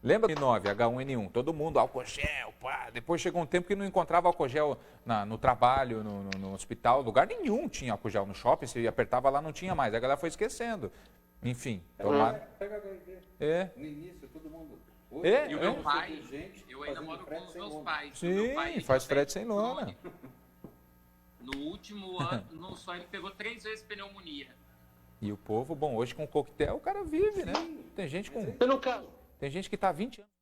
Lembra de 9, H1N1, todo mundo, álcool gel, pá. Depois chegou um tempo que não encontrava álcool gel no trabalho, no hospital, lugar nenhum tinha álcool gel no shopping, você apertava lá, não tinha mais, a galera foi esquecendo. Enfim, tomara. Pega HIV. No início, todo mundo... E o meu pai, eu ainda moro com os meus pais. Sim, faz frete sem lona. No último ano, só ele pegou 3 vezes pneumonia. E o povo, bom, hoje com coquetel o cara vive, né? Tem gente com... Tem gente que está há 20 anos.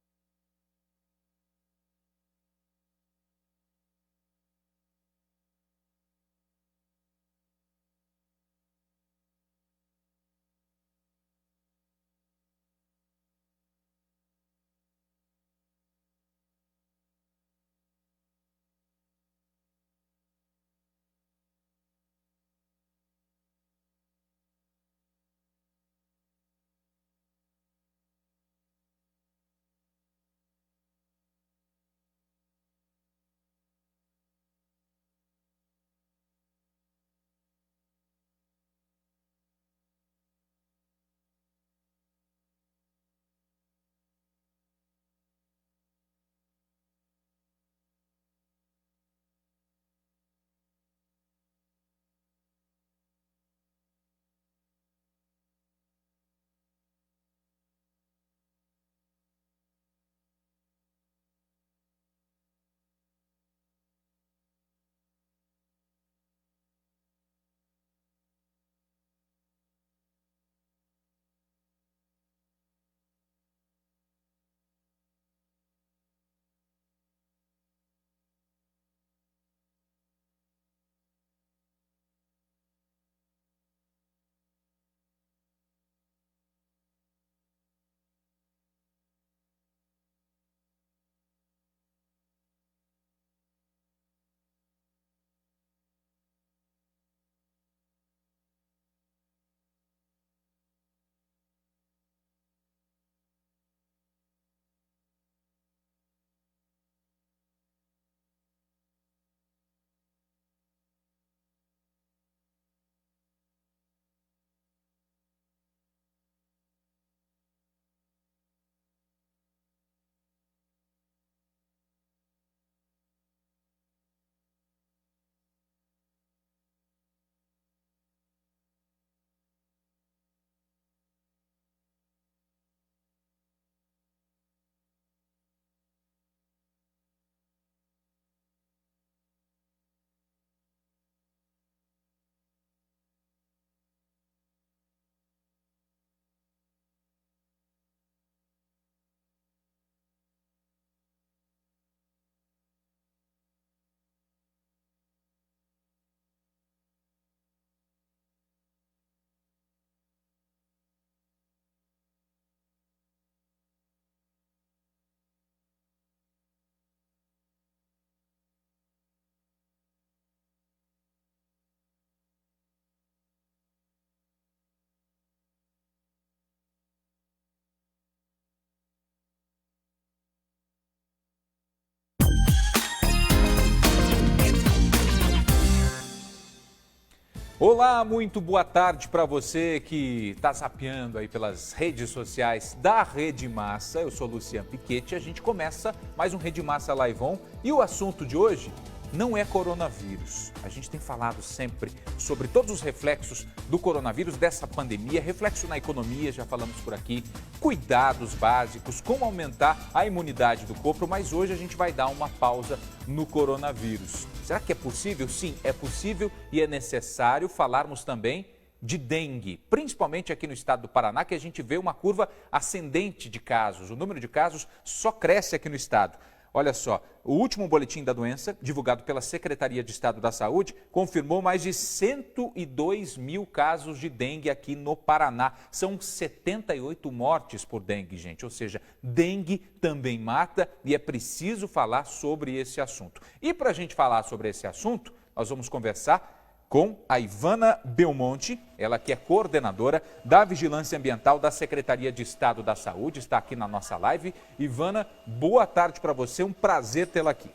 Olá, muito boa tarde para você que está zapeando aí pelas redes sociais da Rede Massa. Eu sou Luciano Piquetti e a gente começa mais um Rede Massa Live On. E o assunto de hoje não é coronavírus. A gente tem falado sempre sobre todos os reflexos do coronavírus, dessa pandemia, reflexo na economia, já falamos por aqui, cuidados básicos, como aumentar a imunidade do corpo, mas hoje a gente vai dar uma pausa no coronavírus. Será que é possível? Sim, é possível e é necessário falarmos também de dengue, principalmente aqui no estado do Paraná, que a gente vê uma curva ascendente de casos. O número de casos só cresce aqui no estado. Olha só, o último boletim da doença, divulgado pela Secretaria de Estado da Saúde, confirmou mais de 102 mil casos de dengue aqui no Paraná. São 78 mortes por dengue, gente. Ou seja, dengue também mata e é preciso falar sobre esse assunto. E para a gente falar sobre esse assunto, nós vamos conversar com a Ivana Belmonte, ela que é coordenadora da Vigilância Ambiental da Secretaria de Estado da Saúde, está aqui na nossa live. Ivana, boa tarde para você, um prazer tê-la aqui.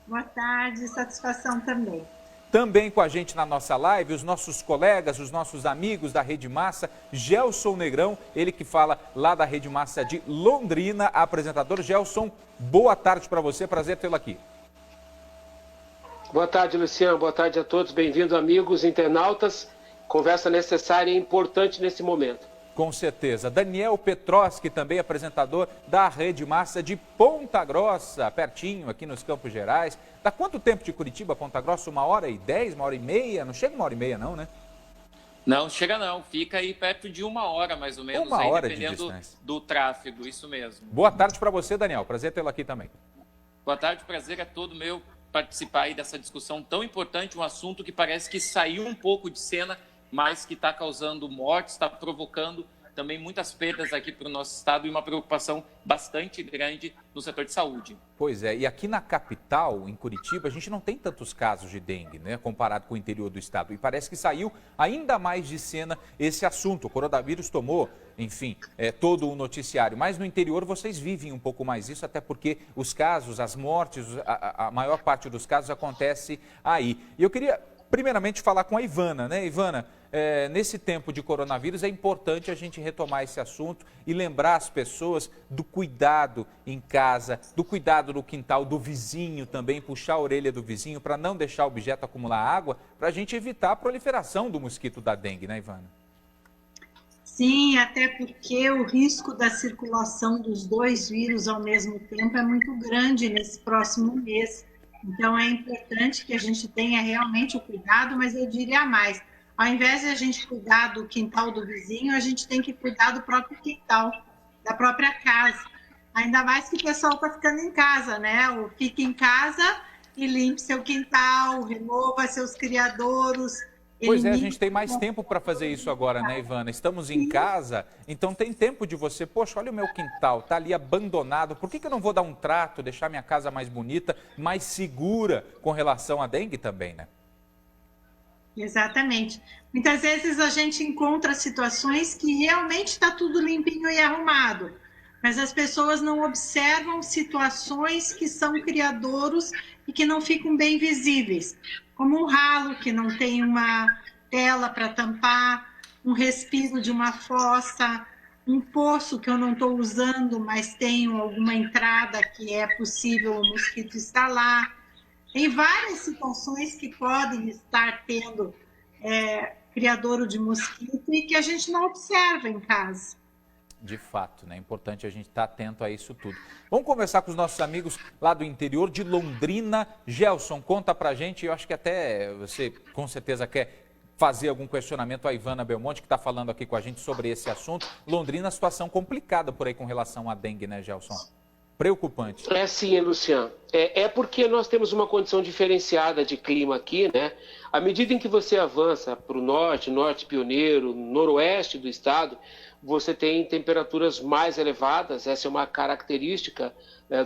Boa tarde, satisfação também. Também com a gente na nossa live, os nossos colegas, os nossos amigos da Rede Massa, Gelson Negrão, ele que fala lá da Rede Massa de Londrina, apresentador. Gelson, boa tarde para você, prazer tê-lo aqui. Boa tarde, Luciano, boa tarde a todos, bem-vindos amigos internautas, conversa necessária e importante nesse momento. Com certeza. Daniel Petroski, também apresentador da Rede Massa de Ponta Grossa, pertinho aqui nos Campos Gerais. Dá quanto tempo de Curitiba a Ponta Grossa? 1h10, 1h30? Não chega 1h30 não, né? Não, chega não. Fica aí perto de 1 hora, mais ou menos. 1 hora de dependendo distância. do tráfego, isso mesmo. Boa tarde para você, Daniel. Prazer tê-lo aqui também. Boa tarde, prazer é todo meu participar aí dessa discussão tão importante, um assunto que parece que saiu um pouco de cena, mas que está causando mortes, está provocando também muitas perdas aqui para o nosso estado e uma preocupação bastante grande no setor de saúde. Pois é, e aqui na capital, em Curitiba, a gente não tem tantos casos de dengue, né, comparado com o interior do estado. E parece que saiu ainda mais de cena esse assunto. O coronavírus tomou, enfim, todo o noticiário. Mas no interior vocês vivem um pouco mais isso, até porque os casos, as mortes, a maior parte dos casos acontece aí. E eu queria primeiramente falar com a Ivana, né, Ivana? Nesse tempo de coronavírus é importante a gente retomar esse assunto e lembrar as pessoas do cuidado em casa, do cuidado no quintal do vizinho também, puxar a orelha do vizinho para não deixar o objeto acumular água, para a gente evitar a proliferação do mosquito da dengue, né, Ivana? Sim, até porque o risco da circulação dos dois vírus ao mesmo tempo é muito grande nesse próximo mês. Então é importante que a gente tenha realmente o cuidado, mas eu diria mais. Ao invés de a gente cuidar do quintal do vizinho, a gente tem que cuidar do próprio quintal, da própria casa. Ainda mais que o pessoal está ficando em casa, né? Fique em casa e limpe seu quintal, remova seus criadouros. Pois é, a gente tem mais tempo para fazer isso agora, né, Ivana? Estamos em casa, então tem tempo de você, poxa, olha o meu quintal, está ali abandonado, por que eu não vou dar um trato, deixar minha casa mais bonita, mais segura com relação à dengue também, né? Exatamente. Muitas vezes a gente encontra situações que realmente está tudo limpinho e arrumado, mas as pessoas não observam situações que são criadouros e que não ficam bem visíveis, como um ralo que não tem uma tela para tampar, um respiro de uma fossa, um poço que eu não estou usando, mas tenho alguma entrada que é possível o mosquito estar lá. Tem várias situações que podem estar tendo criadouro de mosquito e que a gente não observa em casa. De fato, né? É importante a gente estar atento a isso tudo. Vamos conversar com os nossos amigos lá do interior de Londrina. Gelson, conta pra gente, eu acho que até você com certeza quer fazer algum questionamento à Ivana Belmonte, que está falando aqui com a gente sobre esse assunto. Londrina, situação complicada por aí com relação à dengue, né, Gelson? Preocupante. É sim, Luciano. É porque nós temos uma condição diferenciada de clima aqui, né? À medida em que você avança para o norte, norte pioneiro, noroeste do estado, você tem temperaturas mais elevadas. Essa é uma característica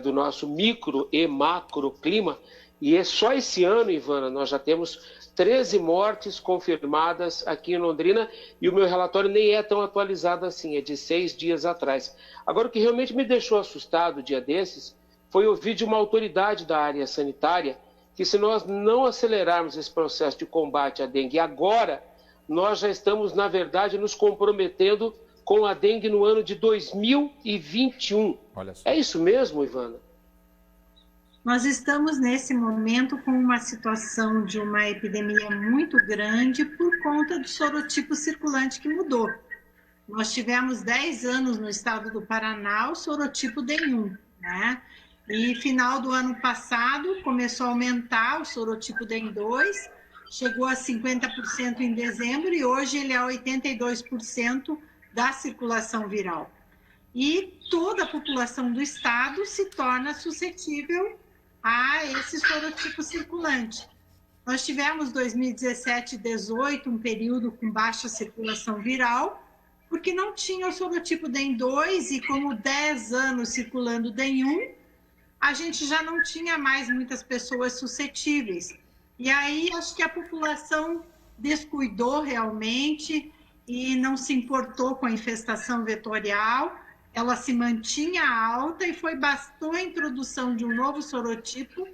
do nosso micro e macro clima. E é só esse ano, Ivana, nós já temos 13 mortes confirmadas aqui em Londrina e o meu relatório nem é tão atualizado assim, é de 6 dias atrás. Agora, o que realmente me deixou assustado dia desses foi ouvir de uma autoridade da área sanitária que se nós não acelerarmos esse processo de combate à dengue agora, nós já estamos, na verdade, nos comprometendo com a dengue no ano de 2021. Olha só. É isso mesmo, Ivana? Nós estamos, nesse momento, com uma situação de uma epidemia muito grande por conta do sorotipo circulante que mudou. Nós tivemos 10 anos no estado do Paraná o sorotipo DEN1, né? E final do ano passado começou a aumentar o sorotipo DEN2, chegou a 50% em dezembro e hoje ele é 82% da circulação viral. E toda a população do estado se torna suscetível a esse sorotipo circulante. Nós tivemos 2017 e 2018 um período com baixa circulação viral, porque não tinha o sorotipo DEN2 e como 10 anos circulando DEN1, a gente já não tinha mais muitas pessoas suscetíveis. E aí acho que a população descuidou realmente e não se importou com a infestação vetorial, ela se mantinha alta e bastou a introdução de um novo sorotipo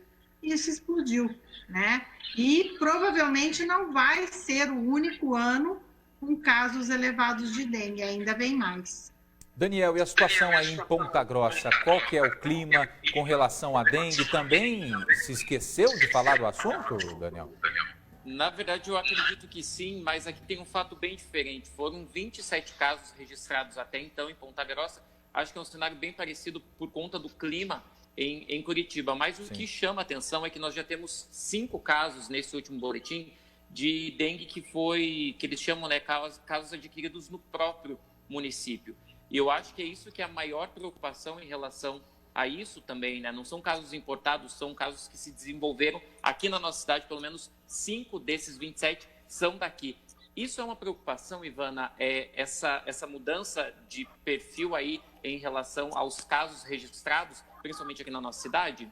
isso explodiu, né? E provavelmente não vai ser o único ano com casos elevados de dengue, ainda vem mais. Daniel, e a situação aí em Ponta Grossa? Qual que é o clima com relação à dengue? Também se esqueceu de falar do assunto, Daniel? Na verdade, eu acredito que sim, mas aqui tem um fato bem diferente. Foram 27 casos registrados até então em Ponta Grossa. Acho que é um cenário bem parecido por conta do clima em Curitiba. Mas o que chama a atenção é que nós já temos 5 casos nesse último boletim de dengue que eles chamam, né, casos adquiridos no próprio município. E eu acho que é isso que é a maior preocupação em relação a isso também, né? Não são casos importados, são casos que se desenvolveram aqui na nossa cidade, pelo menos 5 desses 27 são daqui. Isso é uma preocupação, Ivana, essa mudança de perfil aí em relação aos casos registrados, principalmente aqui na nossa cidade?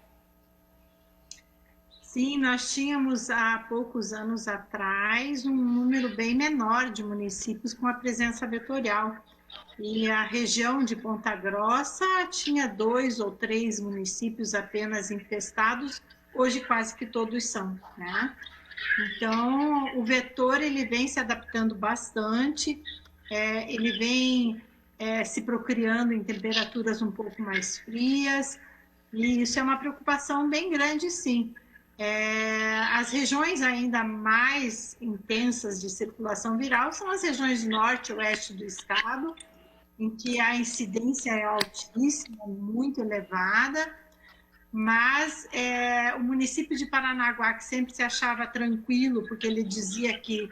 Sim, nós tínhamos há poucos anos atrás um número bem menor de municípios com a presença vetorial. E a região de Ponta Grossa tinha 2 ou 3 municípios apenas infestados, hoje quase que todos são, né? Então, o vetor ele vem se adaptando bastante, ele vem se procriando em temperaturas um pouco mais frias, e isso é uma preocupação bem grande, sim. As regiões ainda mais intensas de circulação viral são as regiões norte e oeste do estado, em que a incidência é altíssima, muito elevada, mas o município de Paranaguá, que sempre se achava tranquilo, porque ele dizia que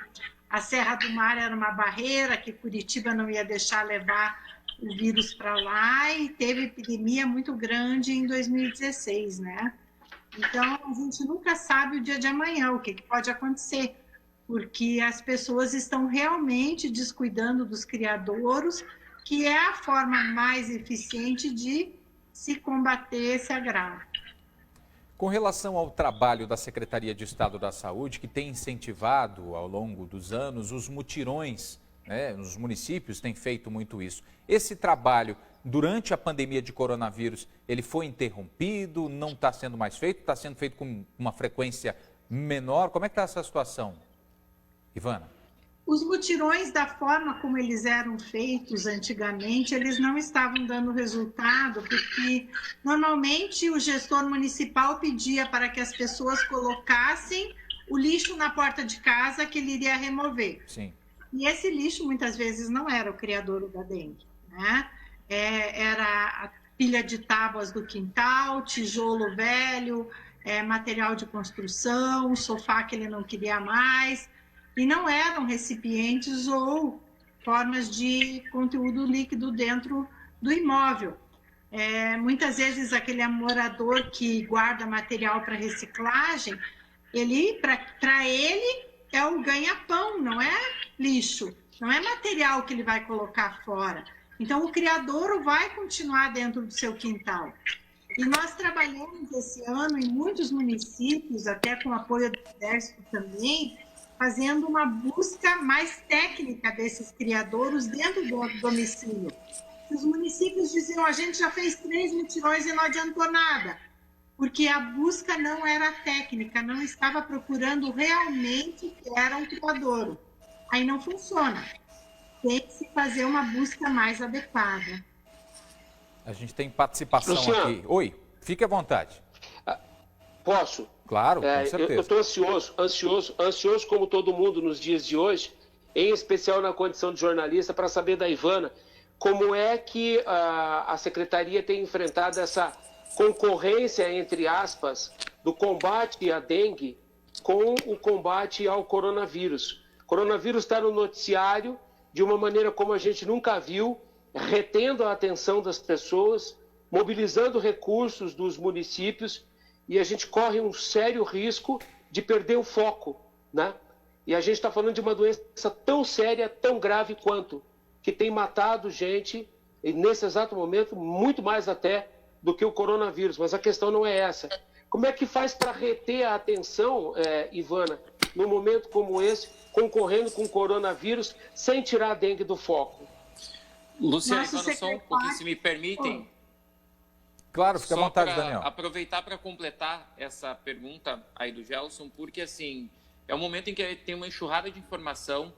a Serra do Mar era uma barreira, que Curitiba não ia deixar levar o vírus para lá, e teve epidemia muito grande em 2016, né? Então, a gente nunca sabe o dia de amanhã, o que pode acontecer, porque as pessoas estão realmente descuidando dos criadouros, que é a forma mais eficiente de se combater esse agravo. Com relação ao trabalho da Secretaria de Estado da Saúde, que tem incentivado ao longo dos anos os mutirões, né, os municípios têm feito muito isso. Esse trabalho, durante a pandemia de coronavírus, ele foi interrompido, não está sendo mais feito, está sendo feito com uma frequência menor? Como é que está essa situação, Ivana? Os mutirões, da forma como eles eram feitos antigamente, eles não estavam dando resultado, porque normalmente o gestor municipal pedia para que as pessoas colocassem o lixo na porta de casa que ele iria remover. Sim. E esse lixo muitas vezes não era o criadouro da dengue, né? Era a pilha de tábuas do quintal, tijolo velho, material de construção, sofá que ele não queria mais. E não eram recipientes ou formas de conteúdo líquido dentro do imóvel. Muitas vezes aquele morador que guarda material para reciclagem, para ele é o ganha-pão, não é lixo, não é material que ele vai colocar fora. Então o criadouro vai continuar dentro do seu quintal. E nós trabalhamos esse ano em muitos municípios, até com o apoio do Exército também, fazendo uma busca mais técnica desses criadouros dentro do domicílio. Os municípios diziam, a gente já fez 3 mutirões e não adiantou nada, porque a busca não era técnica, não estava procurando realmente que era um criadouro. Aí não funciona. Tem que se fazer uma busca mais adequada. A gente tem participação aqui. Oi, fique à vontade. Posso? Claro, com certeza. Eu estou ansioso como todo mundo nos dias de hoje, em especial na condição de jornalista, para saber da Ivana como é que a Secretaria tem enfrentado essa concorrência, entre aspas, do combate à dengue com o combate ao coronavírus. O coronavírus está no noticiário de uma maneira como a gente nunca viu, retendo a atenção das pessoas, mobilizando recursos dos municípios, e a gente corre um sério risco de perder o foco, né? E a gente está falando de uma doença tão séria, tão grave quanto, que tem matado gente, e nesse exato momento, muito mais até do que o coronavírus. Mas a questão não é essa. Como é que faz para reter a atenção, Ivana, num momento como esse, concorrendo com o coronavírus, sem tirar a dengue do foco? Luciana, só um pouquinho, se me permitem. Claro, fica à vontade, Daniel. Aproveitar para completar essa pergunta aí do Gelson, porque assim, é um momento em que tem uma enxurrada de informação,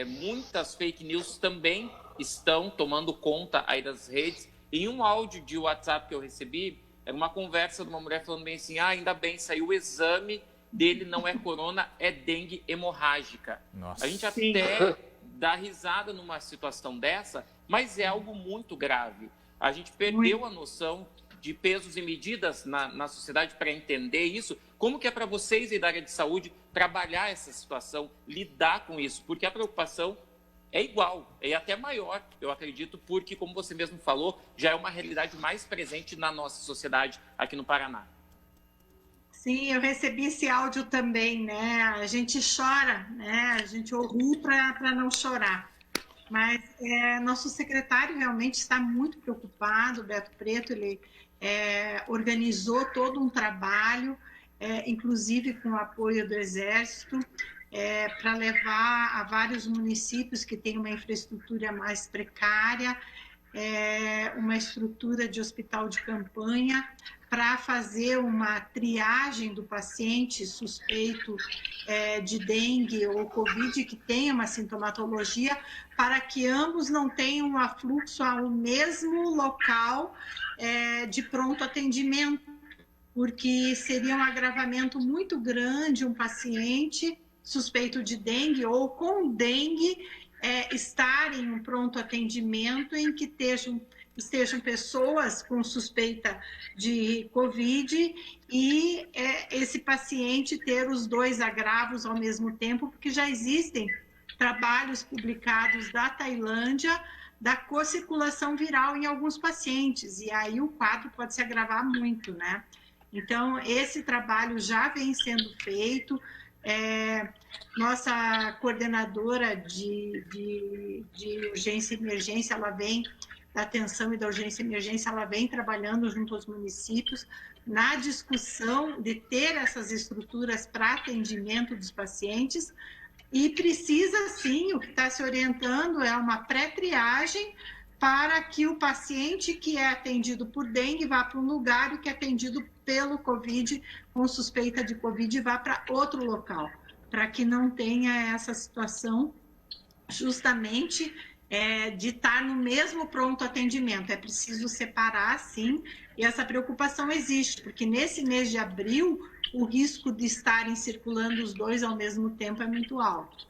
muitas fake news também estão tomando conta aí das redes. Em um áudio de WhatsApp que eu recebi, era uma conversa de uma mulher falando bem assim, ainda bem, saiu o exame dele, não é corona, é dengue hemorrágica. Nossa. A gente até dá risada numa situação dessa, mas é algo muito grave. A gente perdeu a noção de pesos e medidas na sociedade para entender isso. Como que é para vocês aí da área de saúde trabalhar essa situação, lidar com isso? Porque a preocupação é igual, é até maior, eu acredito, porque, como você mesmo falou, já é uma realidade mais presente na nossa sociedade aqui no Paraná. Sim, eu recebi esse áudio também, né? A gente chora, né? A gente ouve para não chorar. Mas nosso secretário realmente está muito preocupado, Beto Preto, ele organizou todo um trabalho, inclusive com o apoio do Exército, para levar a vários municípios que têm uma infraestrutura mais precária, uma estrutura de hospital de campanha, para fazer uma triagem do paciente suspeito de dengue ou Covid, que tenha uma sintomatologia, para que ambos não tenham um afluxo ao mesmo local de pronto atendimento, porque seria um agravamento muito grande um paciente suspeito de dengue ou com dengue estar em um pronto atendimento em que estejam pessoas com suspeita de Covid e esse paciente ter os dois agravos ao mesmo tempo, porque já existem trabalhos publicados da Tailândia da co-circulação viral em alguns pacientes, e aí o quadro pode se agravar muito, né? Então, esse trabalho já vem sendo feito. Nossa coordenadora de urgência e emergência, ela vem da atenção e da urgência e emergência, ela vem trabalhando junto aos municípios na discussão de ter essas estruturas para atendimento dos pacientes, e precisa sim, o que está se orientando é uma pré-triagem para que o paciente que é atendido por dengue vá para um lugar e que é atendido pelo Covid, com suspeita de Covid, vá para outro local, para que não tenha essa situação justamente de estar no mesmo pronto atendimento. É preciso separar, sim, e essa preocupação existe, porque nesse mês de abril, o risco de estarem circulando os dois ao mesmo tempo é muito alto.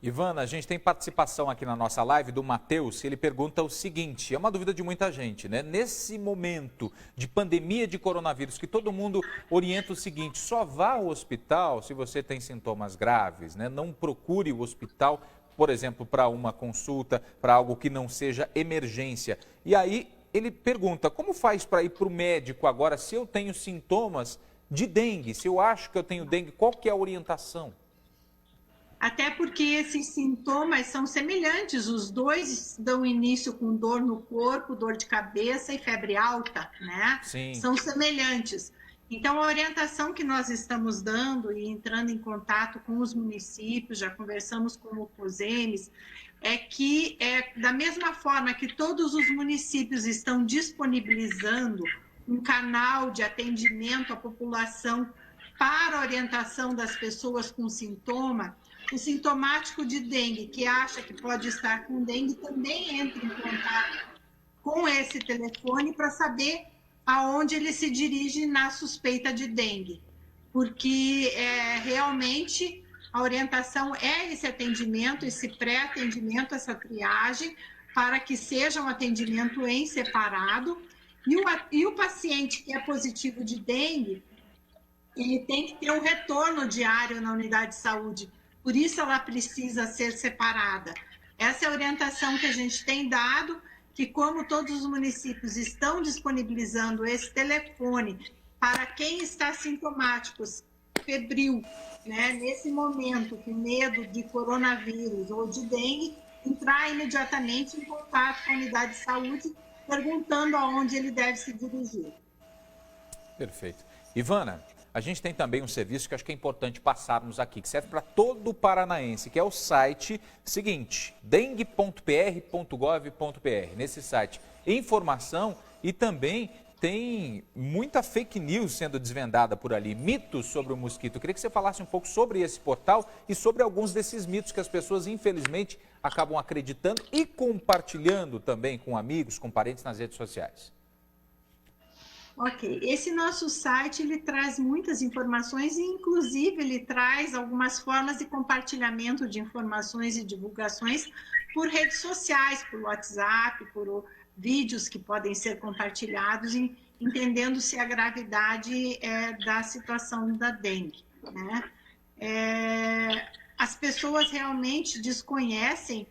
Ivana, a gente tem participação aqui na nossa live do Matheus, ele pergunta o seguinte, é uma dúvida de muita gente, né? Nesse momento de pandemia de coronavírus, que todo mundo orienta o seguinte, só vá ao hospital se você tem sintomas graves, né? Não procure o hospital, por exemplo, para uma consulta, para algo que não seja emergência. E aí ele pergunta, como faz para ir para o médico agora se eu tenho sintomas de dengue? Se eu acho que eu tenho dengue, qual que é a orientação? Até porque esses sintomas são semelhantes, os dois dão início com dor no corpo, dor de cabeça e febre alta, né? Sim. São semelhantes. Então, a orientação que nós estamos dando e entrando em contato com os municípios, já conversamos com o COSEMES, é que, da mesma forma que todos os municípios estão disponibilizando um canal de atendimento à população para orientação das pessoas com sintoma, o sintomático de dengue, que acha que pode estar com dengue, também entra em contato com esse telefone para saber aonde ele se dirige na suspeita de dengue. Porque realmente a orientação é esse atendimento, esse pré-atendimento, essa triagem, para que seja um atendimento em separado. E o paciente que é positivo de dengue, ele tem que ter um retorno diário na unidade de saúde. Por isso ela precisa ser separada. Essa é a orientação que a gente tem dado, que como todos os municípios estão disponibilizando esse telefone para quem está sintomático, febril, né, nesse momento, com medo de coronavírus ou de dengue, entrar imediatamente em contato com a unidade de saúde, perguntando aonde ele deve se dirigir. Perfeito. Ivana, a gente tem também um serviço que acho que é importante passarmos aqui, que serve para todo paranaense, que é o site seguinte, dengue.pr.gov.br. Nesse site, informação e também tem muita fake news sendo desvendada por ali, mitos sobre o mosquito. Eu queria que você falasse um pouco sobre esse portal e sobre alguns desses mitos que as pessoas, infelizmente, acabam acreditando e compartilhando também com amigos, com parentes nas redes sociais. Ok, esse nosso site, ele traz muitas informações e, inclusive, ele traz algumas formas de compartilhamento de informações e divulgações por redes sociais, por WhatsApp, por vídeos que podem ser compartilhados, entendendo-se a gravidade da situação da dengue, né? As pessoas realmente desconhecem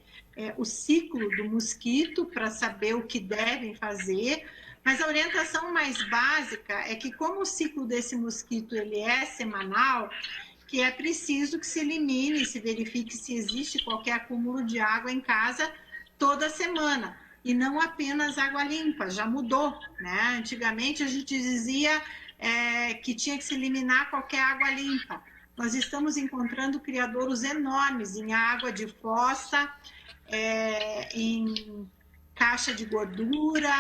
o ciclo do mosquito para saber o que devem fazer, mas a orientação mais básica é que, como o ciclo desse mosquito ele é semanal, que é preciso que se elimine, se verifique se existe qualquer acúmulo de água em casa toda semana, e não apenas água limpa, já mudou, né? Antigamente a gente dizia que tinha que se eliminar qualquer água limpa. Nós estamos encontrando criadouros enormes em água de fossa, em caixa de gordura,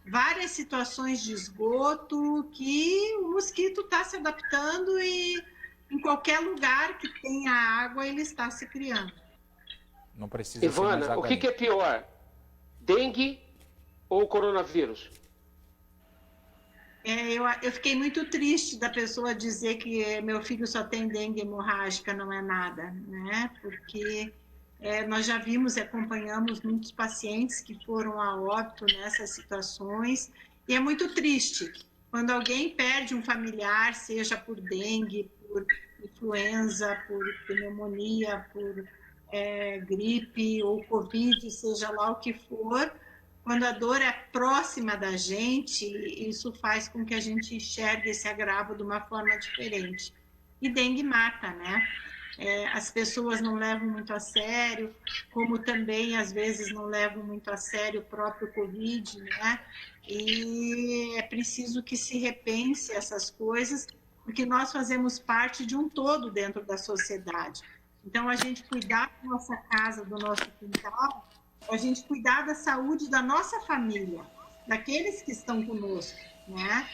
várias situações de esgoto que o mosquito está se adaptando e em qualquer lugar que tenha água ele está se criando. Não precisa. Ivana, o que é pior? Dengue ou coronavírus? Eu fiquei muito triste da pessoa dizer que meu filho só tem dengue hemorrágica, não é nada, né? Porque nós já vimos e acompanhamos muitos pacientes que foram a óbito nessas situações, e é muito triste quando alguém perde um familiar, seja por dengue, por influenza, por pneumonia, por gripe ou covid, seja lá o que for. Quando a dor é próxima da gente, isso faz com que a gente enxergue esse agravo de uma forma diferente. E dengue mata, né? As pessoas não levam muito a sério, como também, às vezes, não levam muito a sério o próprio Covid, né? E é preciso que se repense essas coisas, porque nós fazemos parte de um todo dentro da sociedade. Então, a gente cuidar da nossa casa, do nosso quintal, a gente cuidar da saúde da nossa família, daqueles que estão conosco, né?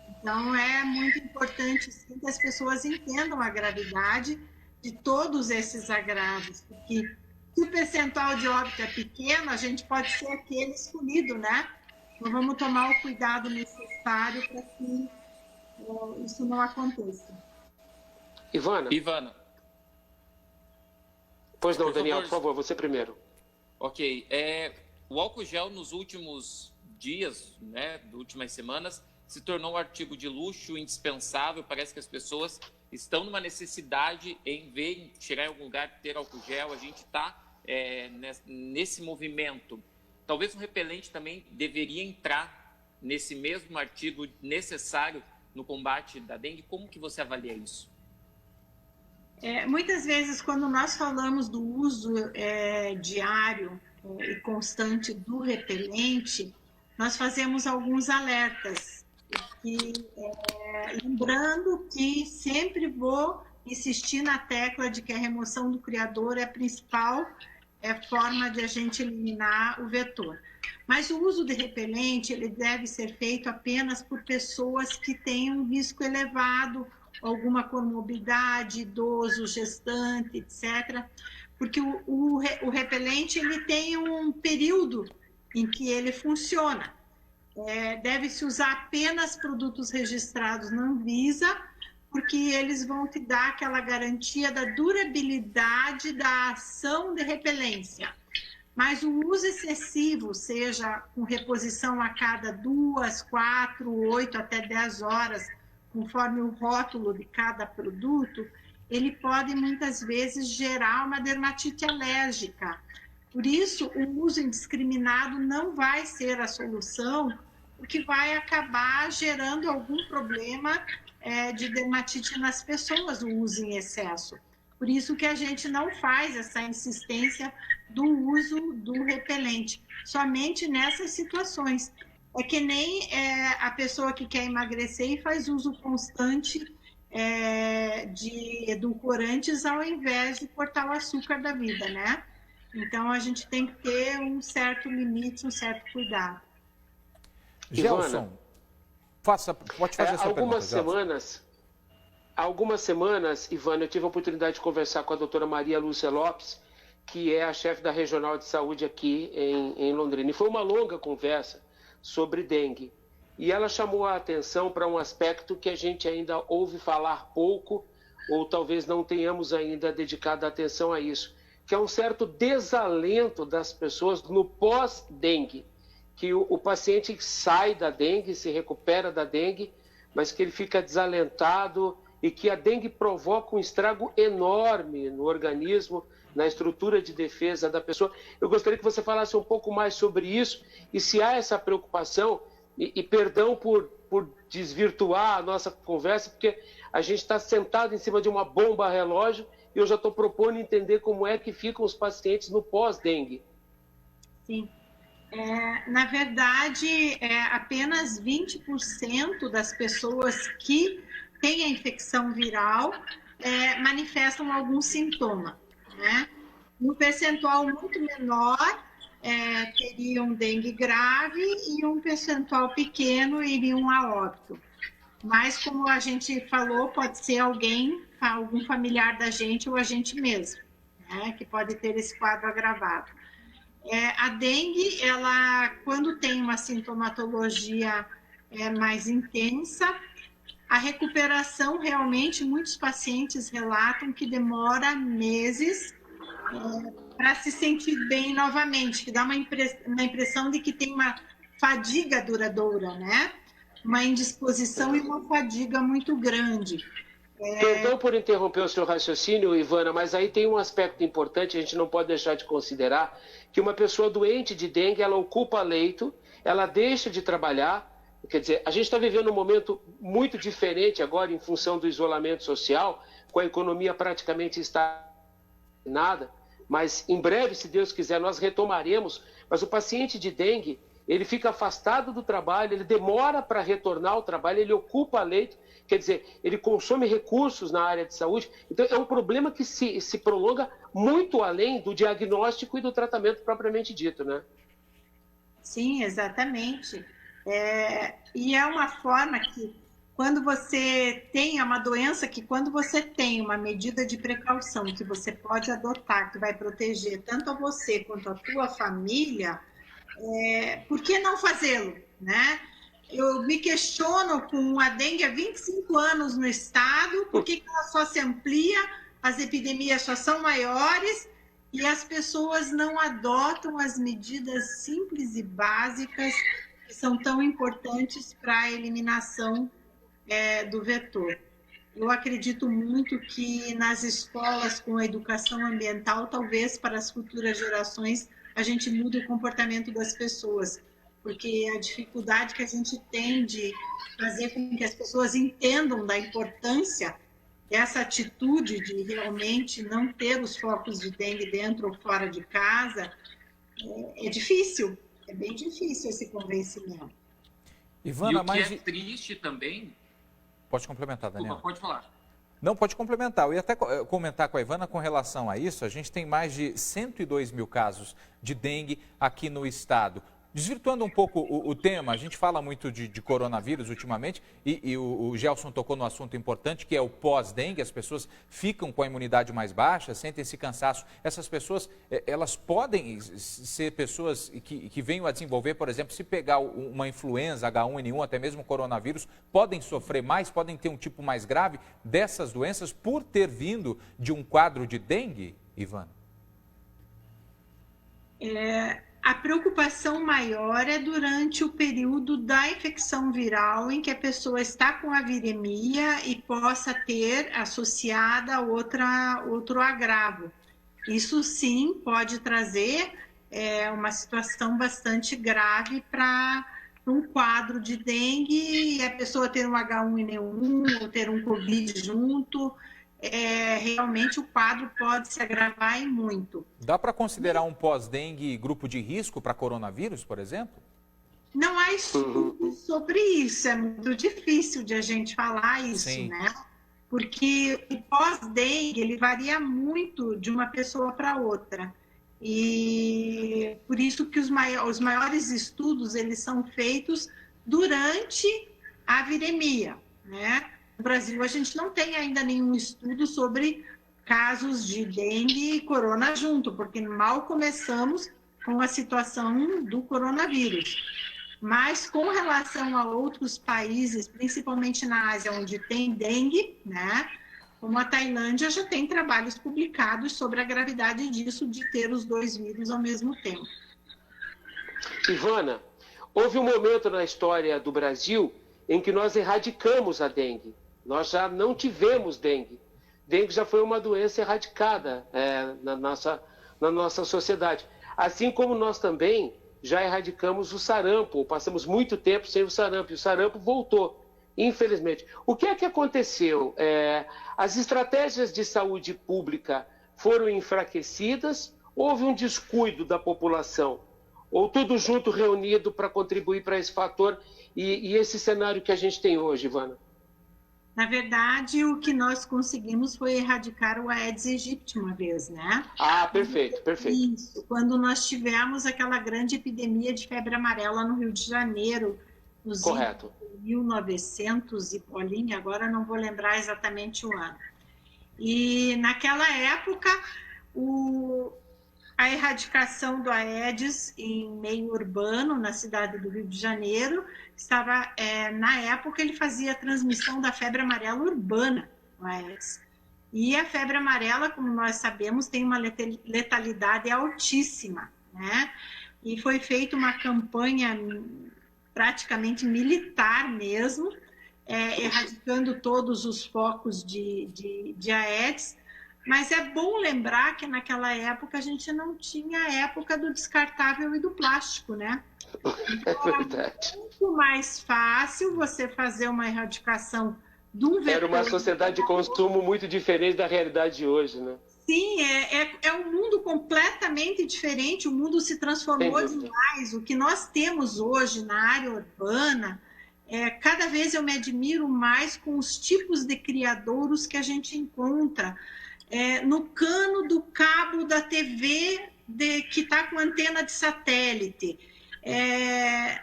Então, é muito importante, sim, que as pessoas entendam a gravidade de todos esses agravos, porque se o percentual de óbito é pequeno, a gente pode ser aquele escolhido, né? Então, vamos tomar o cuidado necessário para que isso não aconteça. Ivana. Pois não, Daniel, por favor, você primeiro. Ok. O álcool gel nos últimos dias, né, das últimas semanas, se tornou um artigo de luxo indispensável. Parece que as pessoas estão numa necessidade em ver, chegar em algum lugar, ter álcool gel. A gente está nesse movimento. Talvez um repelente também deveria entrar nesse mesmo artigo necessário no combate da dengue. Como que você avalia isso? Muitas vezes, quando nós falamos do uso diário e constante do repelente, nós fazemos alguns alertas. Lembrando que sempre vou insistir na tecla de que a remoção do criador é a principal forma de a gente eliminar o vetor. Mas o uso de repelente ele deve ser feito apenas por pessoas que têm um risco elevado, alguma comorbidade, idoso, gestante, etc. Porque o repelente ele tem um período em que ele funciona. Deve-se usar apenas produtos registrados na Anvisa, porque eles vão te dar aquela garantia da durabilidade da ação de repelência. Mas o uso excessivo, seja com reposição a cada 2, 4, 8 até 10 horas, conforme o rótulo de cada produto, ele pode muitas vezes gerar uma dermatite alérgica. Por isso, o uso indiscriminado não vai ser a solução, porque vai acabar gerando algum problema de dermatite nas pessoas, o uso em excesso. Por isso que a gente não faz essa insistência do uso do repelente, somente nessas situações. É que nem a pessoa que quer emagrecer e faz uso constante de edulcorantes ao invés de cortar o açúcar da vida, né? Então, a gente tem que ter um certo limite, um certo cuidado. Gelson. Pode fazer essa pergunta, Algumas semanas, Ivana, eu tive a oportunidade de conversar com a doutora Maria Lúcia Lopes, que é a chefe da Regional de Saúde aqui em Londrina. E foi uma longa conversa sobre dengue. E ela chamou a atenção para um aspecto que a gente ainda ouve falar pouco, ou talvez não tenhamos ainda dedicado atenção a isso, que é um certo desalento das pessoas no pós-dengue, que o paciente sai da dengue, se recupera da dengue, mas que ele fica desalentado e que a dengue provoca um estrago enorme no organismo, na estrutura de defesa da pessoa. Eu gostaria que você falasse um pouco mais sobre isso e se há essa preocupação, e perdão por desvirtuar a nossa conversa, porque a gente está sentado em cima de uma bomba relógio e eu já estou propondo entender como é que ficam os pacientes no pós-dengue. Sim. Na verdade, apenas 20% das pessoas que têm a infecção viral manifestam algum sintoma, né? Um percentual muito menor teriam dengue grave e um percentual pequeno iriam a óbito. Mas, como a gente falou, pode ser algum familiar da gente ou a gente mesmo, né, que pode ter esse quadro agravado. A dengue, ela, quando tem uma sintomatologia mais intensa, a recuperação realmente, muitos pacientes relatam que demora meses para se sentir bem novamente, que dá uma impressão de que tem uma fadiga duradoura, né? Uma indisposição e uma fadiga muito grande. Perdão por interromper o seu raciocínio, Ivana, mas aí tem um aspecto importante, a gente não pode deixar de considerar, que uma pessoa doente de dengue, ela ocupa leito, ela deixa de trabalhar, quer dizer, a gente está vivendo um momento muito diferente agora em função do isolamento social, com a economia praticamente estagnada, mas em breve, se Deus quiser, nós retomaremos, mas o paciente de dengue, ele fica afastado do trabalho, ele demora para retornar ao trabalho, ele ocupa leito, quer dizer, ele consome recursos na área de saúde. Então, é um problema que se prolonga muito além do diagnóstico e do tratamento propriamente dito, né? Sim, exatamente. E é uma forma que, quando você tem uma doença, que quando você tem uma medida de precaução que você pode adotar, que vai proteger tanto a você quanto a tua família, por que não fazê-lo, né? Eu me questiono com a dengue há 25 anos no estado, por que ela só se amplia, as epidemias só são maiores e as pessoas não adotam as medidas simples e básicas que são tão importantes para a eliminação do vetor. Eu acredito muito que nas escolas com a educação ambiental, talvez para as futuras gerações, a gente mude o comportamento das pessoas, porque a dificuldade que a gente tem de fazer com que as pessoas entendam da importância dessa atitude de realmente não ter os focos de dengue dentro ou fora de casa, é difícil, é bem difícil esse convencimento. Ivana, e o que é triste também... Pode complementar, Daniel. Pode falar. Não, pode complementar. Eu ia até comentar com a Ivana com relação a isso. A gente tem mais de 102 mil casos de dengue aqui no estado. Desvirtuando um pouco o tema, a gente fala muito de coronavírus ultimamente e o Gelson tocou no assunto importante, que é o pós-dengue. As pessoas ficam com a imunidade mais baixa, sentem esse cansaço. Essas pessoas, elas podem ser pessoas que venham a desenvolver, por exemplo, se pegar uma influenza, H1N1, até mesmo coronavírus, podem sofrer mais, podem ter um tipo mais grave dessas doenças por ter vindo de um quadro de dengue, Ivana? A preocupação maior é durante o período da infecção viral, em que a pessoa está com a viremia e possa ter associada outro agravo. Isso sim pode trazer uma situação bastante grave para um quadro de dengue e a pessoa ter um H1N1 ou ter um Covid junto. Realmente o quadro pode se agravar e muito. Dá para considerar um pós-dengue grupo de risco para coronavírus, por exemplo? Não há estudos sobre isso, é muito difícil de a gente falar isso, sim, né? Porque o pós-dengue, ele varia muito de uma pessoa para outra. E por isso que os maiores estudos, eles são feitos durante a viremia, né? No Brasil, a gente não tem ainda nenhum estudo sobre casos de dengue e corona junto, porque mal começamos com a situação do coronavírus. Mas com relação a outros países, principalmente na Ásia, onde tem dengue, né? Como a Tailândia, já tem trabalhos publicados sobre a gravidade disso, de ter os dois vírus ao mesmo tempo. Ivana, houve um momento na história do Brasil em que nós erradicamos a dengue. Nós já não tivemos dengue. Dengue já foi uma doença erradicada na nossa sociedade. Assim como nós também já erradicamos o sarampo, passamos muito tempo sem o sarampo, e o sarampo voltou, infelizmente. O que é que aconteceu? As estratégias de saúde pública foram enfraquecidas, houve um descuido da população, ou tudo junto reunido para contribuir para esse fator e esse cenário que a gente tem hoje, Ivana? Na verdade, o que nós conseguimos foi erradicar o Aedes aegypti uma vez, né? Ah, perfeito, perfeito. Isso, quando nós tivemos aquela grande epidemia de febre amarela no Rio de Janeiro, nos Correto. 1900 e bolinha, agora não vou lembrar exatamente o ano. E naquela época, a erradicação do Aedes em meio urbano, na cidade do Rio de Janeiro, estava, na época, ele fazia a transmissão da febre amarela urbana, o Aedes. E a febre amarela, como nós sabemos, tem uma letalidade altíssima, né? E foi feita uma campanha praticamente militar mesmo, erradicando todos os focos de Aedes. Mas é bom lembrar que naquela época a gente não tinha a época do descartável e do plástico, né? Então, É verdade. é muito mais fácil você fazer uma erradicação de um vetor. Era uma sociedade de consumo muito diferente da realidade de hoje, né? Sim, é um mundo completamente diferente, o mundo se transformou demais. O que nós temos hoje na área urbana, cada vez eu me admiro mais com os tipos de criadouros que a gente encontra. No cano do cabo da TV que está com antena de satélite,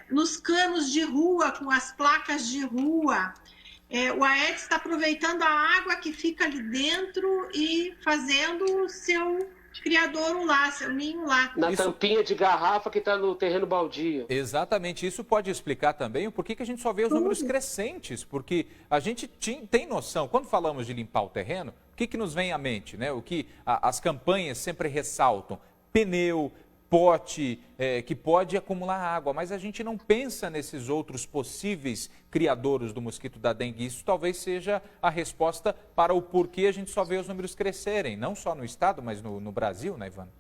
nos canos de rua, com as placas de rua. O Aedes está aproveitando a água que fica ali dentro e fazendo o seu criadouro lá, seu ninho lá. Na tampinha de garrafa que está no terreno baldio. Exatamente, isso pode explicar também o porquê que a gente só vê os números crescentes, porque a gente tem noção, quando falamos de limpar o terreno, o que nos vem à mente, né? O que as campanhas sempre ressaltam, pneu, pote, que pode acumular água, mas a gente não pensa nesses outros possíveis criadouros do mosquito da dengue. Isso talvez seja a resposta para o porquê a gente só vê os números crescerem, não só no estado, mas no Brasil, né, Ivana?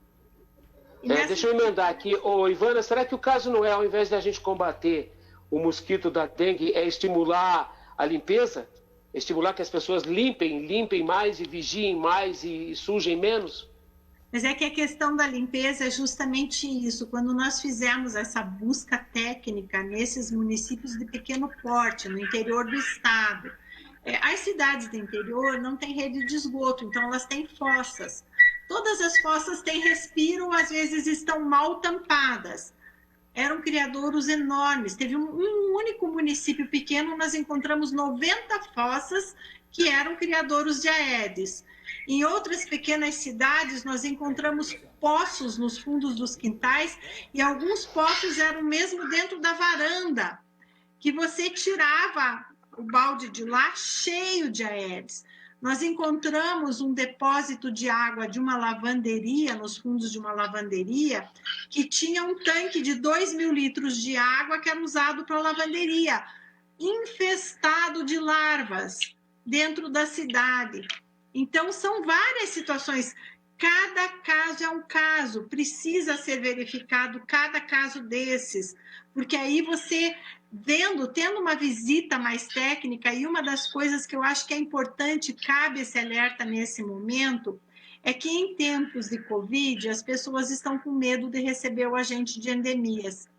Deixa eu emendar aqui. Ivana, será que o caso não é, ao invés de a gente combater o mosquito da dengue, é estimular a limpeza? Estimular que as pessoas limpem mais e vigiem mais e sujem menos? Mas é que a questão da limpeza é justamente isso. Quando nós fizemos essa busca técnica nesses municípios de pequeno porte, no interior do estado, as cidades do interior não têm rede de esgoto, então elas têm fossas. Todas as fossas têm respiro, às vezes estão mal tampadas. Eram criadouros enormes. Teve um único município pequeno, nós encontramos 90 fossas que eram criadouros de Aedes. Em outras pequenas cidades, nós encontramos poços nos fundos dos quintais e alguns poços eram mesmo dentro da varanda, que você tirava o balde de lá cheio de Aedes. Nós encontramos um depósito de água de uma lavanderia, nos fundos de uma lavanderia, que tinha um tanque de 2.000 litros de água que era usado para lavanderia, infestado de larvas dentro da cidade. Então, são várias situações. Cada caso é um caso, precisa ser verificado cada caso desses, porque aí você, tendo uma visita mais técnica, e uma das coisas que eu acho que é importante, cabe esse alerta nesse momento, é que em tempos de Covid, as pessoas estão com medo de receber o agente de endemias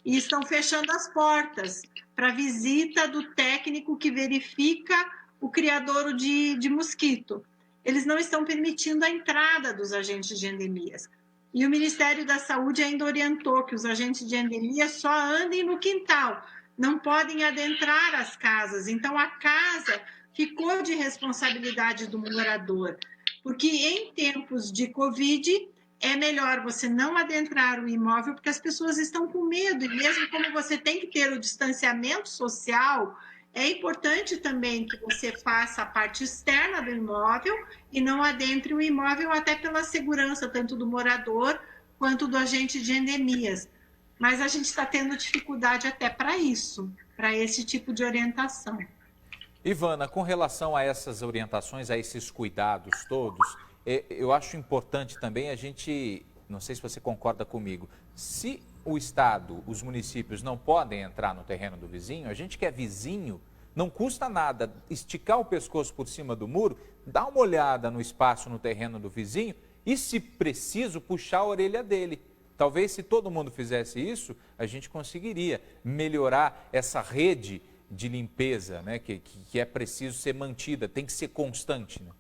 e estão fechando as portas para a visita do técnico que verifica o criadouro de mosquito. Eles não estão permitindo a entrada dos agentes de endemias. E o Ministério da Saúde ainda orientou que os agentes de endemia só andem no quintal, não podem adentrar as casas. Então, a casa ficou de responsabilidade do morador, porque em tempos de Covid é melhor você não adentrar o imóvel, porque as pessoas estão com medo, e mesmo como você tem que ter o distanciamento social, é importante também que você faça a parte externa do imóvel e não adentre o imóvel, até pela segurança tanto do morador quanto do agente de endemias. Mas a gente está tendo dificuldade até para isso, para esse tipo de orientação. Ivana, com relação a essas orientações, a esses cuidados todos, eu acho importante também a gente, não sei se você concorda comigo, se o Estado, os municípios não podem entrar no terreno do vizinho, a gente que é vizinho, não custa nada esticar o pescoço por cima do muro, dar uma olhada no espaço, no terreno do vizinho e, se preciso, puxar a orelha dele. Talvez, se todo mundo fizesse isso, a gente conseguiria melhorar essa rede de limpeza, né, que é preciso ser mantida, tem que ser constante. Né?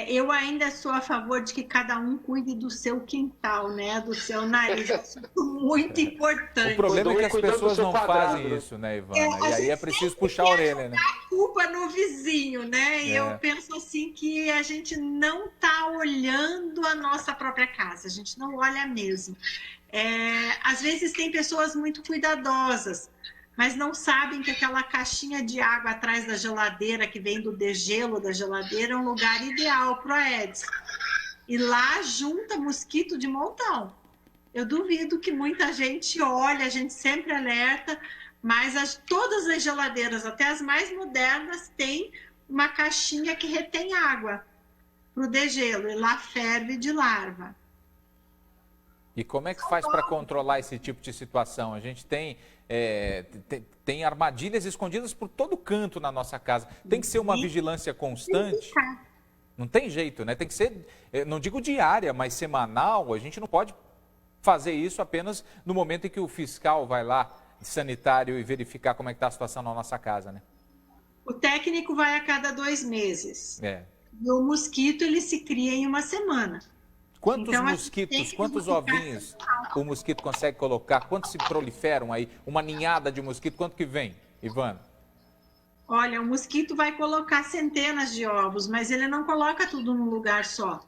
Eu ainda sou a favor de que cada um cuide do seu quintal, né, do seu nariz. Isso é muito importante. O problema é que as pessoas não fazem quadrado. isso, né, Ivana? E aí é preciso puxar a orelha, né? A culpa no vizinho, né? Eu penso assim que a gente não está olhando a nossa própria casa, a gente não olha mesmo. Às vezes tem pessoas muito cuidadosas, mas não sabem que aquela caixinha de água atrás da geladeira, que vem do degelo da geladeira, é um lugar ideal para o Aedes. E lá junta mosquito de montão. Eu duvido que muita gente olhe, a gente sempre alerta, mas todas as geladeiras, até as mais modernas, têm uma caixinha que retém água para o degelo, e lá ferve de larva. E como é que faz para controlar esse tipo de situação? A gente tem armadilhas escondidas por todo canto na nossa casa. Tem que ser uma vigilância constante. Não tem jeito, né? Tem que ser, não digo diária, mas semanal. A gente não pode fazer isso apenas no momento em que o fiscal vai lá, sanitário, e verificar como é que está a situação na nossa casa, né? O técnico vai a cada 2 meses. E o mosquito, ele se cria em uma semana. Quantos mosquitos, quantos ovinhos o mosquito consegue colocar? Quantos se proliferam aí? Uma ninhada de mosquito, quanto que vem, Ivana? Olha, o mosquito vai colocar centenas de ovos, mas ele não coloca tudo num lugar só.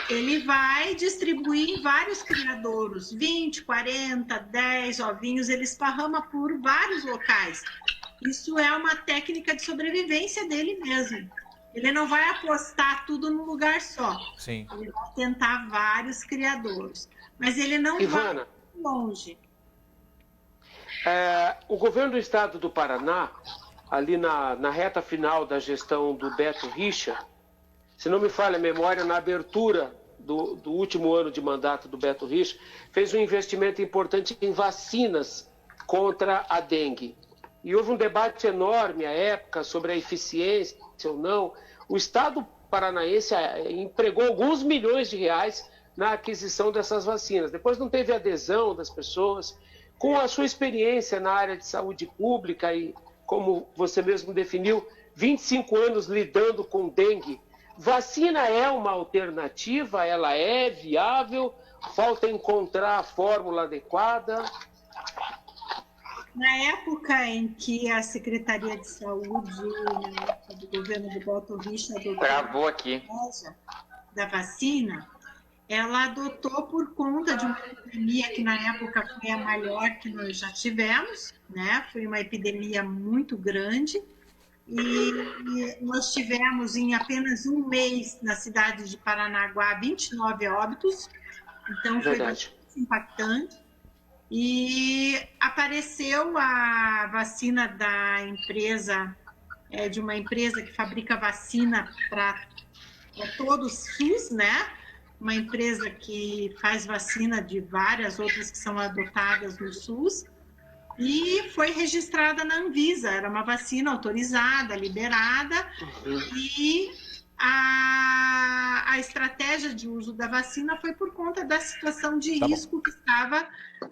Ele vai distribuir em vários criadouros, 20, 40, 10 ovinhos, ele esparrama por vários locais. Isso é uma técnica de sobrevivência dele mesmo. Ele não vai apostar tudo num lugar só. Sim. Ele vai tentar vários criadouros. Mas ele não Ivana, vai longe. O governo do estado do Paraná, ali na reta final da gestão do Beto Richa, se não me falha a memória, na abertura do último ano de mandato do Beto Richa, fez um investimento importante em vacinas contra a dengue. E houve um debate enorme à época sobre a eficiência ou não. O Estado paranaense empregou alguns milhões de reais na aquisição dessas vacinas. Depois não teve adesão das pessoas. Com a sua experiência na área de saúde pública e, como você mesmo definiu, 25 anos lidando com dengue, vacina é uma alternativa? Ela é viável? Falta encontrar a fórmula adequada? Na época em que a Secretaria de Saúde do governo do Beto Richa Travou aqui. Da vacina, ela adotou por conta de uma epidemia que na época foi a maior que nós já tivemos, né? Foi uma epidemia muito grande e nós tivemos em apenas um mês na cidade de Paranaguá 29 óbitos, então foi bastante impactante. E apareceu a vacina da empresa, de uma empresa que fabrica vacina para todo o SUS, né? Uma empresa que faz vacina de várias outras que são adotadas no SUS, e foi registrada na Anvisa. Era uma vacina autorizada, liberada, e a estratégia de uso da vacina foi por conta da situação de risco que estava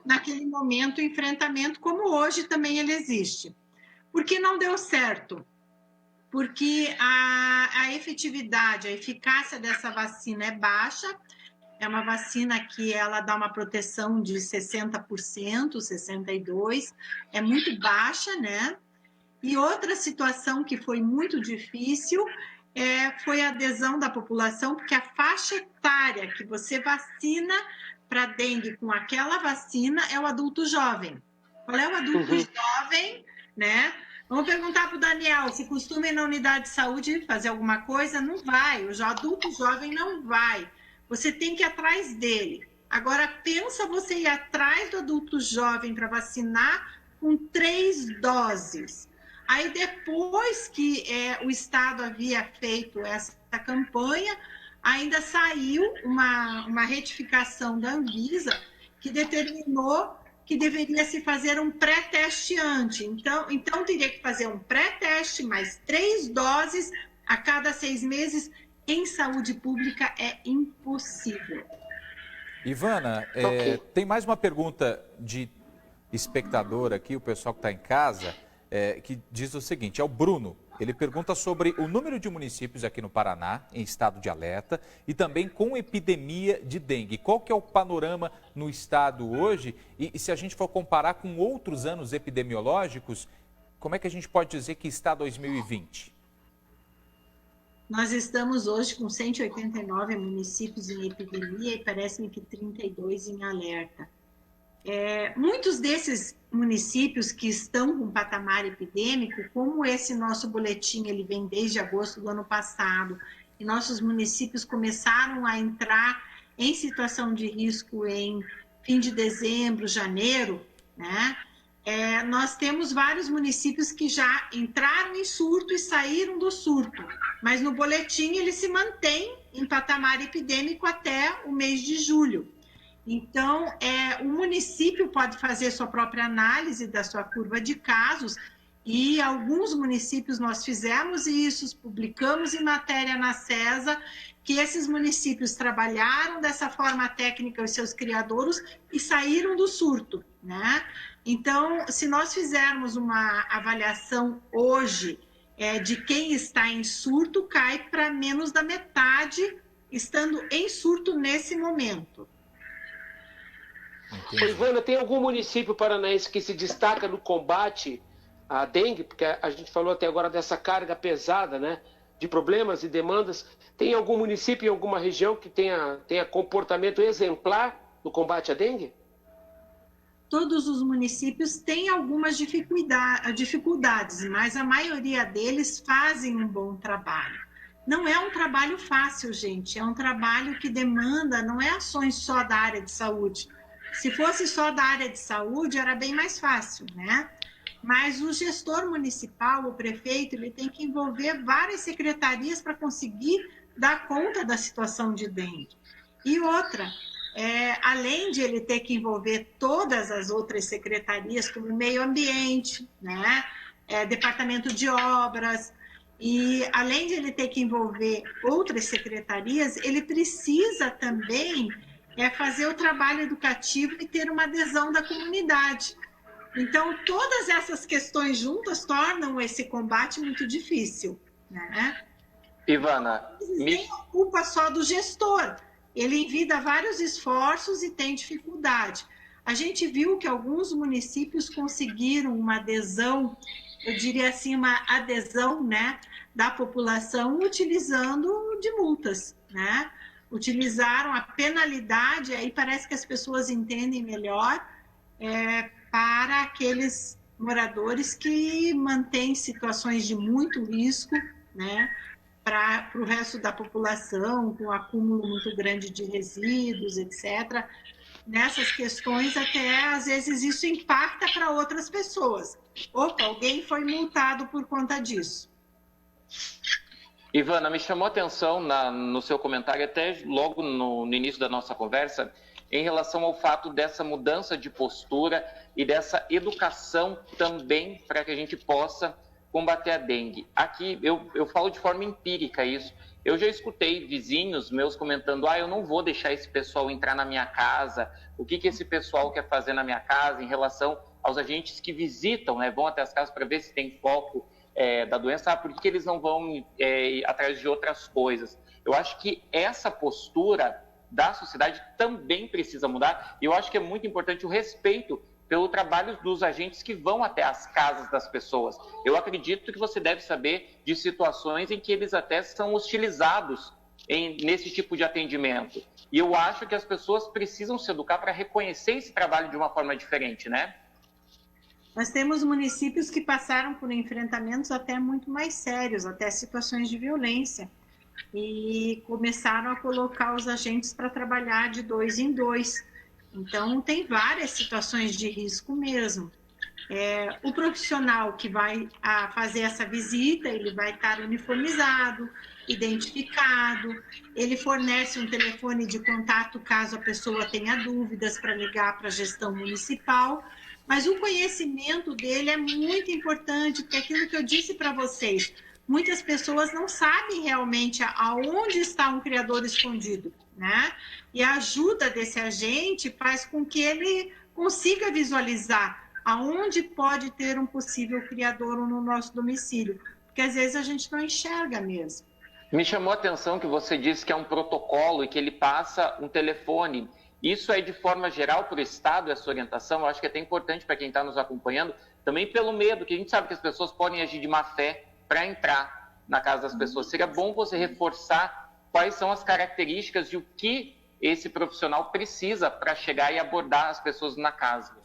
naquele momento, o enfrentamento, como hoje também ele existe. Por que não deu certo? Porque a efetividade, a eficácia dessa vacina é baixa, É uma vacina que ela dá uma proteção de 60%, 62%, é muito baixa, né? E outra situação que foi muito difícil foi a adesão da população, porque a faixa etária que você vacina para dengue com aquela vacina é o adulto jovem. Qual é o adulto jovem, né? Vamos perguntar para o Daniel, se costuma ir na unidade de saúde fazer alguma coisa? Não vai, o adulto jovem não vai. Você tem que ir atrás dele. Agora, pensa você ir atrás do adulto jovem para vacinar com 3 doses. Aí, depois que o Estado havia feito essa campanha, ainda saiu uma retificação da Anvisa que determinou que deveria se fazer um pré-teste antes. Então, teria que fazer um pré-teste, mais 3 doses a cada 6 meses. Em saúde pública é impossível. Ivana, tem mais uma pergunta de espectador aqui, o pessoal que está em casa, que diz o seguinte, é o Bruno. Ele pergunta sobre o número de municípios aqui no Paraná, em estado de alerta, e também com epidemia de dengue. Qual que é o panorama no estado hoje? E se a gente for comparar com outros anos epidemiológicos, como é que a gente pode dizer que está 2020? Nós estamos hoje com 189 municípios em epidemia e parece-me que 32 em alerta. Muitos desses municípios que estão com patamar epidêmico, como esse nosso boletim, ele vem desde agosto do ano passado, e nossos municípios começaram a entrar em situação de risco em fim de dezembro, janeiro, né? Nós temos vários municípios que já entraram em surto e saíram do surto, mas no boletim ele se mantém em patamar epidêmico até o mês de julho. Então, o município pode fazer sua própria análise da sua curva de casos e alguns municípios nós fizemos isso, publicamos em matéria na CESA, que esses municípios trabalharam dessa forma técnica os seus criadouros e saíram do surto, né? Então, se nós fizermos uma avaliação hoje de quem está em surto, cai para menos da metade estando em surto nesse momento. Ivana, tem algum município paranaense que se destaca no combate à dengue? Porque a gente falou até agora dessa carga pesada, né, de problemas e demandas. Tem algum município em alguma região que tenha comportamento exemplar no combate à dengue? Todos os municípios têm algumas dificuldades, mas a maioria deles fazem um bom trabalho. Não é um trabalho fácil, gente, é um trabalho que demanda, não é ações só da área de saúde. Se fosse só da área de saúde, era bem mais fácil, né? Mas o gestor municipal, o prefeito, ele tem que envolver várias secretarias para conseguir dar conta da situação de dengue. E outra, além de ele ter que envolver todas as outras secretarias, como meio ambiente, né? Departamento de obras, e além de ele ter que envolver outras secretarias, ele precisa também fazer o trabalho educativo e ter uma adesão da comunidade. Então, todas essas questões juntas tornam esse combate muito difícil, né? Ivana, nem a culpa só do gestor. Ele envida vários esforços e tem dificuldade. A gente viu que alguns municípios conseguiram uma adesão, eu diria assim, uma adesão, né, da população utilizando de multas, né? Utilizaram a penalidade, aí parece que as pessoas entendem melhor, para aqueles moradores que mantêm situações de muito risco, né, para o resto da população, com acúmulo muito grande de resíduos, etc. Nessas questões, até às vezes isso impacta para outras pessoas. Opa, alguém foi multado por conta disso. Ivana, me chamou a atenção no seu comentário, até logo no início da nossa conversa, em relação ao fato dessa mudança de postura e dessa educação também para que a gente possa combater a dengue. Aqui, eu falo de forma empírica isso. Eu já escutei vizinhos meus comentando, eu não vou deixar esse pessoal entrar na minha casa, o que esse pessoal quer fazer na minha casa em relação aos agentes que visitam, né, vão até as casas para ver se tem foco da doença, por que eles não vão atrás de outras coisas? Eu acho que essa postura da sociedade também precisa mudar. E eu acho que é muito importante o respeito pelo trabalho dos agentes que vão até as casas das pessoas. Eu acredito que você deve saber de situações em que eles até são hostilizados nesse tipo de atendimento. E eu acho que as pessoas precisam se educar para reconhecer esse trabalho de uma forma diferente, né? Nós temos municípios que passaram por enfrentamentos até muito mais sérios, até situações de violência, e começaram a colocar os agentes para trabalhar de 2 em 2. Então, tem várias situações de risco mesmo. O profissional que vai fazer essa visita, ele vai estar uniformizado, identificado, ele fornece um telefone de contato caso a pessoa tenha dúvidas para ligar para a gestão municipal, mas o conhecimento dele é muito importante, porque aquilo que eu disse para vocês, muitas pessoas não sabem realmente aonde está um criador escondido, né? E a ajuda desse agente faz com que ele consiga visualizar aonde pode ter um possível criador no nosso domicílio, porque às vezes a gente não enxerga mesmo. Me chamou a atenção que você disse que é um protocolo e que ele passa um telefone. Isso é de forma geral para o Estado, essa orientação? Eu acho que é até importante para quem está nos acompanhando, também pelo medo, que a gente sabe que as pessoas podem agir de má fé para entrar na casa das pessoas. Seria bom você reforçar quais são as características e o que esse profissional precisa para chegar e abordar as pessoas na casa.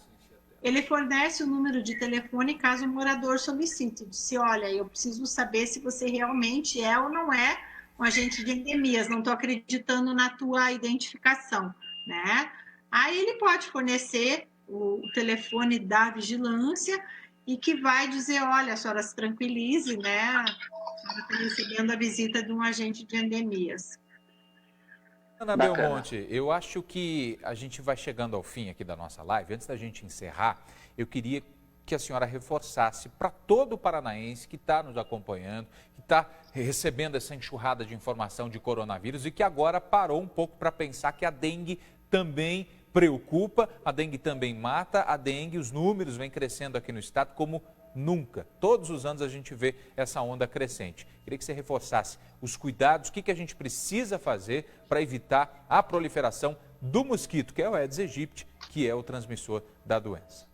Ele fornece o número de telefone caso o morador solicite. Disse, olha, eu preciso saber se você realmente é ou não é um agente de endemias, não estou acreditando na tua identificação, né? Aí ele pode fornecer o telefone da vigilância e que vai dizer, olha, a senhora se tranquilize, né? A senhora está recebendo a visita de um agente de endemias. Ana Belmonte, eu acho que a gente vai chegando ao fim aqui da nossa live. Antes da gente encerrar, eu queria que a senhora reforçasse para todo o paranaense que está nos acompanhando, que está recebendo essa enxurrada de informação de coronavírus e que agora parou um pouco para pensar que a dengue também preocupa, a dengue também mata, a dengue, os números vêm crescendo aqui no estado como nunca. Todos os anos a gente vê essa onda crescente. Queria que você reforçasse os cuidados, o que a gente precisa fazer para evitar a proliferação do mosquito, que é o Aedes aegypti, que é o transmissor da doença.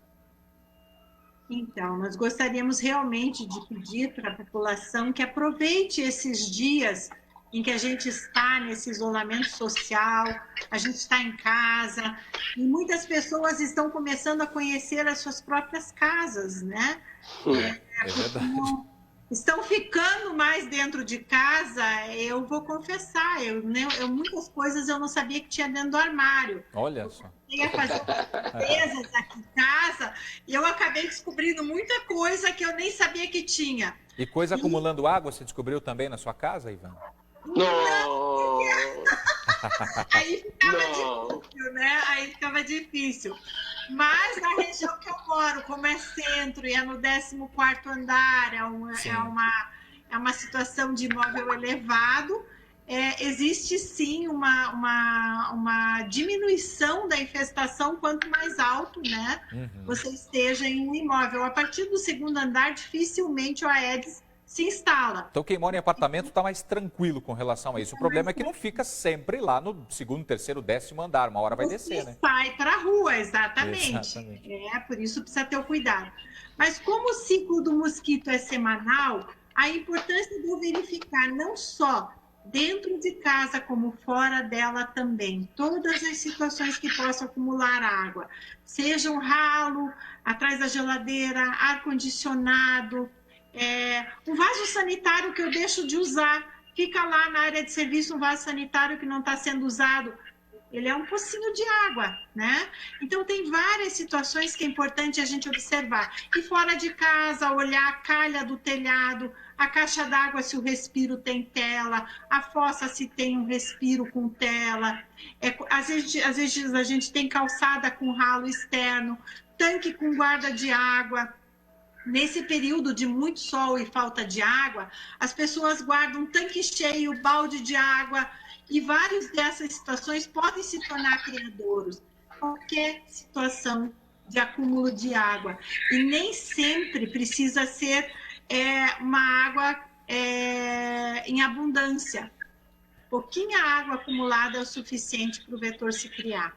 Então, nós gostaríamos realmente de pedir para a população que aproveite esses dias em que a gente está nesse isolamento social, a gente está em casa, e muitas pessoas estão começando a conhecer as suas próprias casas, né? É verdade. Estão ficando mais dentro de casa, eu vou confessar, muitas coisas eu não sabia que tinha dentro do armário. Olha só. Eu ia fazer limpezas aqui em casa e eu acabei descobrindo muita coisa que eu nem sabia que tinha. E coisa acumulando água, você descobriu também na sua casa, Ivan? Não! Aí ficava difícil, né? Aí ficava difícil. Mas na região que eu moro, como é centro e é no 14º andar, é uma situação de imóvel elevado, existe sim uma diminuição da infestação quanto mais alto, né? Você esteja em um imóvel. A partir do 2º andar, dificilmente o Aedes se instala. Então quem mora em apartamento está mais tranquilo com relação a isso. O problema é que não fica sempre lá no 2º, 3º, 10º andar. Uma hora vai descer, né? Sai para a rua, exatamente. Por isso precisa ter o cuidado. Mas como o ciclo do mosquito é semanal, a importância de eu verificar não só dentro de casa como fora dela também, todas as situações que possam acumular água, seja um ralo, atrás da geladeira, ar-condicionado, um vaso sanitário que eu deixo de usar, fica lá na área de serviço um vaso sanitário que não está sendo usado, ele é um pocinho de água, né? Então tem várias situações que é importante a gente observar. E fora de casa, olhar a calha do telhado, a caixa d'água se o respiro tem tela, a fossa se tem um respiro com tela, às vezes a gente tem calçada com ralo externo, tanque com guarda de água. Nesse período de muito sol e falta de água, as pessoas guardam um tanque cheio, balde de água, e várias dessas situações podem se tornar criadouros. Qualquer situação de acúmulo de água. E nem sempre precisa ser uma água em abundância. pouquinha água acumulada é o suficiente para o vetor se criar.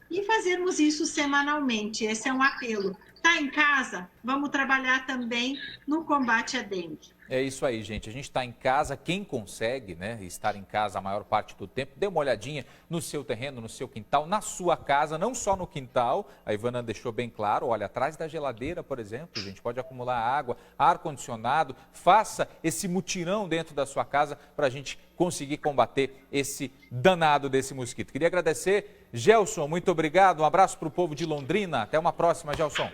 E fazermos isso semanalmente, esse é um apelo. Está em casa? Vamos trabalhar também no combate à dengue. É isso aí, gente. A gente está em casa, quem consegue, né, estar em casa a maior parte do tempo, dê uma olhadinha no seu terreno, no seu quintal, na sua casa, não só no quintal. A Ivana deixou bem claro, olha, atrás da geladeira, por exemplo, a gente pode acumular água, ar-condicionado. Faça esse mutirão dentro da sua casa para a gente conseguir combater esse danado desse mosquito. Queria agradecer, Gelson, muito obrigado. Um abraço para o povo de Londrina. Até uma próxima, Gelson.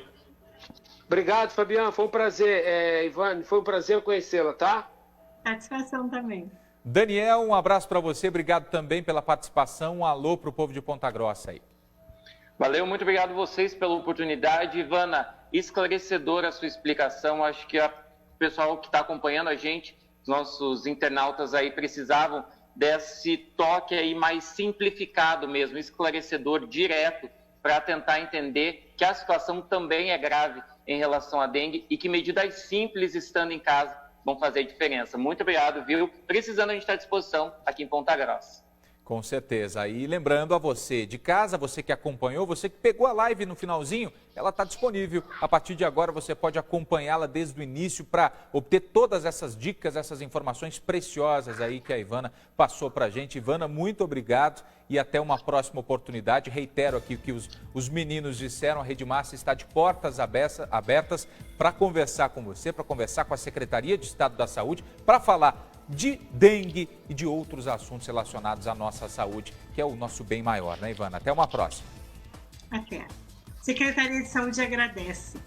Obrigado, Fabiano. Foi um prazer, Ivane, foi um prazer conhecê-la, tá? Satisfação também. Daniel, um abraço para você. Obrigado também pela participação. Um alô para o povo de Ponta Grossa aí. Valeu, muito obrigado a vocês pela oportunidade. Ivana, esclarecedora a sua explicação. Acho que o pessoal que está acompanhando a gente, os nossos internautas aí, precisavam desse toque aí mais simplificado mesmo, esclarecedor, direto, para tentar entender que a situação também é grave em relação à dengue e que medidas simples estando em casa vão fazer diferença. Muito obrigado, viu? Precisando, a gente está à disposição aqui em Ponta Grossa. Com certeza. E lembrando a você de casa, você que acompanhou, você que pegou a live no finalzinho, ela está disponível. A partir de agora você pode acompanhá-la desde o início para obter todas essas dicas, essas informações preciosas aí que a Ivana passou para a gente. Ivana, muito obrigado e até uma próxima oportunidade. Reitero aqui o que os meninos disseram, a Rede Massa está de portas abertas para conversar com você, para conversar com a Secretaria de Estado da Saúde, para falar de dengue e de outros assuntos relacionados à nossa saúde, que é o nosso bem maior, né, Ivana? Até uma próxima. Até. Secretaria de Saúde agradece.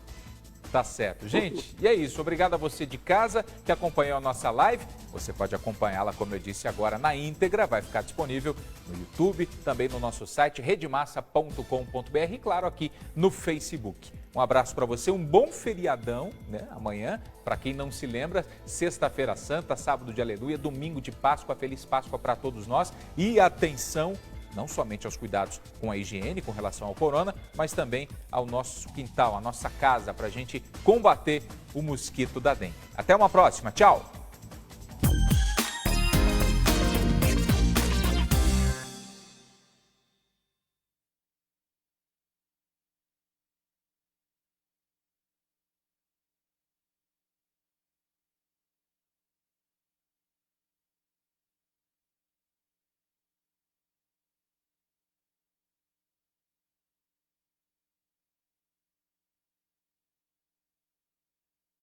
Tá certo. Gente, e é isso. Obrigado a você de casa que acompanhou a nossa live. Você pode acompanhá-la, como eu disse agora, na íntegra. Vai ficar disponível no YouTube, também no nosso site redemassa.com.br e, claro, aqui no Facebook. Um abraço para você, um bom feriadão, né? Amanhã, para quem não se lembra, sexta-feira santa, sábado de aleluia, domingo de Páscoa, feliz Páscoa para todos nós. E atenção, não somente aos cuidados com a higiene, com relação ao corona, mas também ao nosso quintal, à nossa casa, para a gente combater o mosquito da dengue. Até uma próxima, tchau!